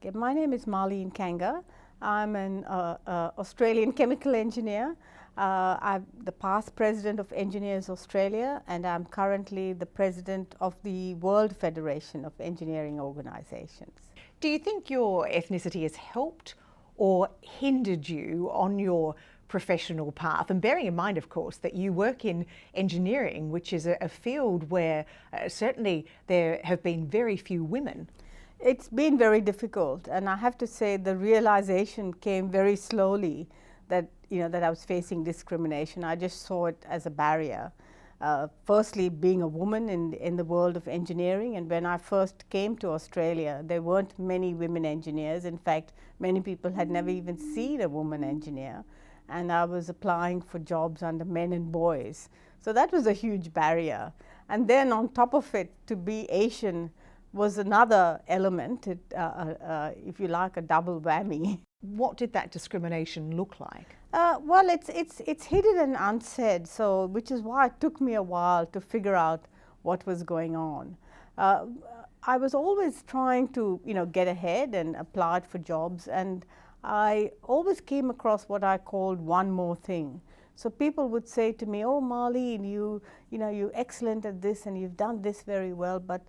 Okay, my name is Marlene Kanga. I'm an Australian chemical engineer. I'm the past president of Engineers Australia, and I'm currently the president of the World Federation of Engineering Organizations. Do you think your ethnicity has helped or hindered you on your professional path? And bearing in mind, of course, that you work in engineering, which is a field where certainly there have been very few women. It's been very difficult, and I have to say the realization came very slowly that that I was facing discrimination. I just saw it as a barrier. Firstly, being a woman in the world of engineering, and when I first came to Australia, there weren't many women engineers. In fact, many people had never even seen a woman engineer, and I was applying for jobs under men and boys. So that was a huge barrier. And then on top of it, to be Asian was another element, if you like, a double whammy. What did that discrimination look like? Well, it's hidden and unsaid, so which is why it took me a while to figure out what was going on. I was always trying to get ahead and applied for jobs, and I always came across what I called one more thing. So people would say to me, "Oh, Marlene, you're excellent at this, and you've done this very well, but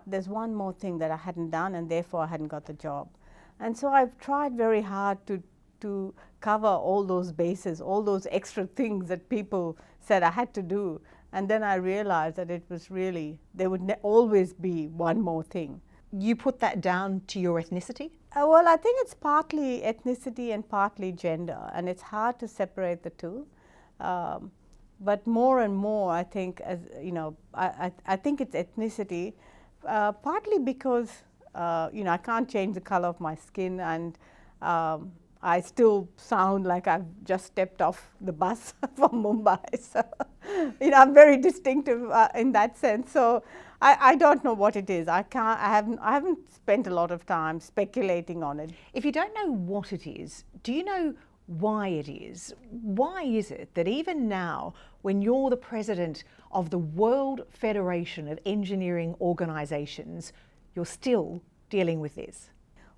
there's one more thing that I hadn't done, and therefore I hadn't got the job." And so I've tried very hard to cover all those bases, all those extra things that people said I had to do. And then I realized that it was really, there would always be one more thing. You put that down to your ethnicity? Well, I think it's partly ethnicity and partly gender, and it's hard to separate the two. But more and more, I think, I think it's ethnicity, partly because I can't change the color of my skin, and I still sound like I've just stepped off the bus from Mumbai. So, I'm very distinctive in that sense. So, I don't know what it is. I haven't spent a lot of time speculating on it. If you don't know what it is, do you know why it is? Why is it that even now, when you're the president of the World Federation of Engineering Organizations, you're still dealing with this?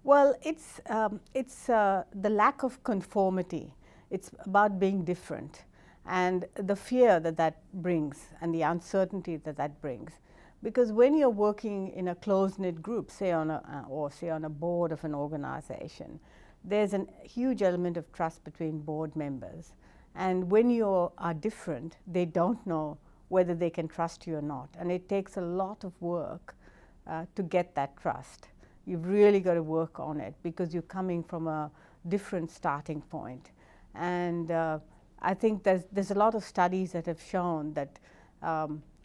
Well, it's the lack of conformity. It's about being different, and the fear that brings, and the uncertainty that brings. Because when you're working in a close-knit group, say on a board of an organization, there's a huge element of trust between board members. And when you are different, they don't know whether they can trust you or not. And it takes a lot of work to get that trust. You've really got to work on it because you're coming from a different starting point. And I think there's a lot of studies that have shown that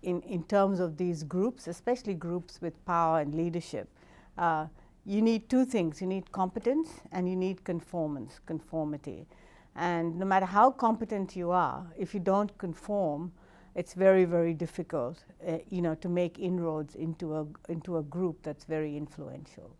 in terms of these groups, especially groups with power and leadership, you need two things. You need competence and you need conformity. And no matter how competent you are, if you don't conform, it's very, very difficult, to make inroads into a group that's very influential.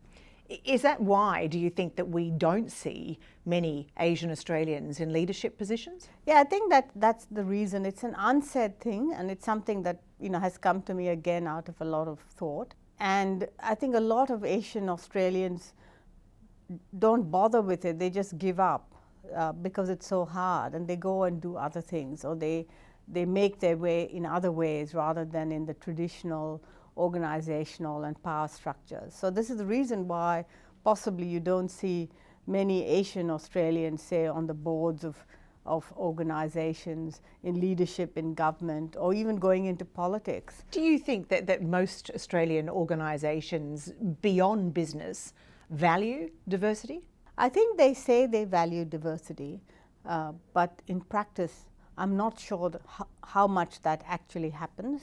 Is that why, do you think, that we don't see many Asian Australians in leadership positions? Yeah, I think that's the reason. It's an unsaid thing, and it's something that has come to me again out of a lot of thought. And I think a lot of Asian Australians don't bother with it. They just give up because it's so hard, and they go and do other things, or they make their way in other ways rather than in the traditional organizational and power structures. So this is the reason why possibly you don't see many Asian Australians, say, on the boards of organizations, in leadership in government, or even going into politics. Do you think that most Australian organizations beyond business value diversity? I think they say they value diversity, but in practice, I'm not sure how much that actually happens.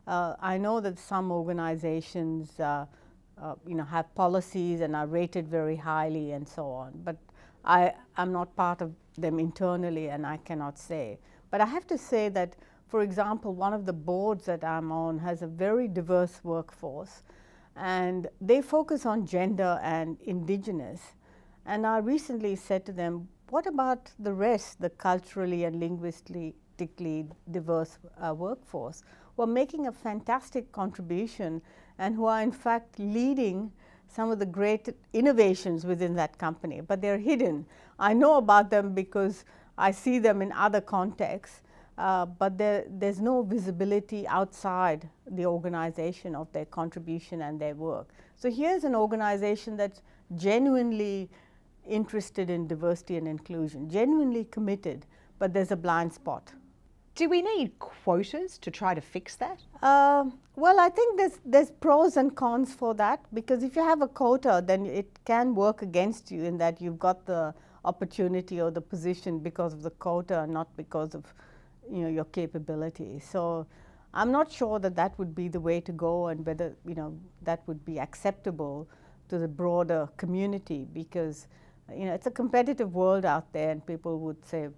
I know that some organizations, have policies and are rated very highly and so on, but I'm not part of them internally, and I cannot say. But I have to say that, for example, one of the boards that I'm on has a very diverse workforce, and they focus on gender and Indigenous. And I recently said to them, what about the rest, the culturally and linguistically diverse workforce, who are making a fantastic contribution and who are in fact leading some of the great innovations within that company, but they're hidden. I know about them because I see them in other contexts, but there's no visibility outside the organization of their contribution and their work. So here's an organization that's genuinely interested in diversity and inclusion, genuinely committed, but there's a blind spot. Do we need quotas to try to fix that? Well, I think there's pros and cons for that, because if you have a quota, then it can work against you in that you've got the opportunity or the position because of the quota, not because of your capability. So I'm not sure that that would be the way to go, and whether that would be acceptable to the broader community, because it's a competitive world out there, and people would say,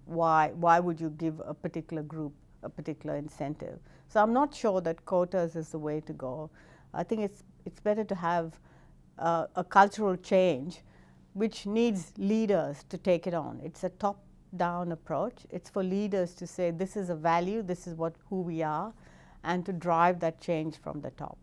why would you give a particular group a particular incentive? So I'm not sure that quotas is the way to go. I think it's better to have a cultural change which needs leaders to take it on. It's a top-down approach. It's for leaders to say, this is a value, this is who we are, and to drive that change from the top.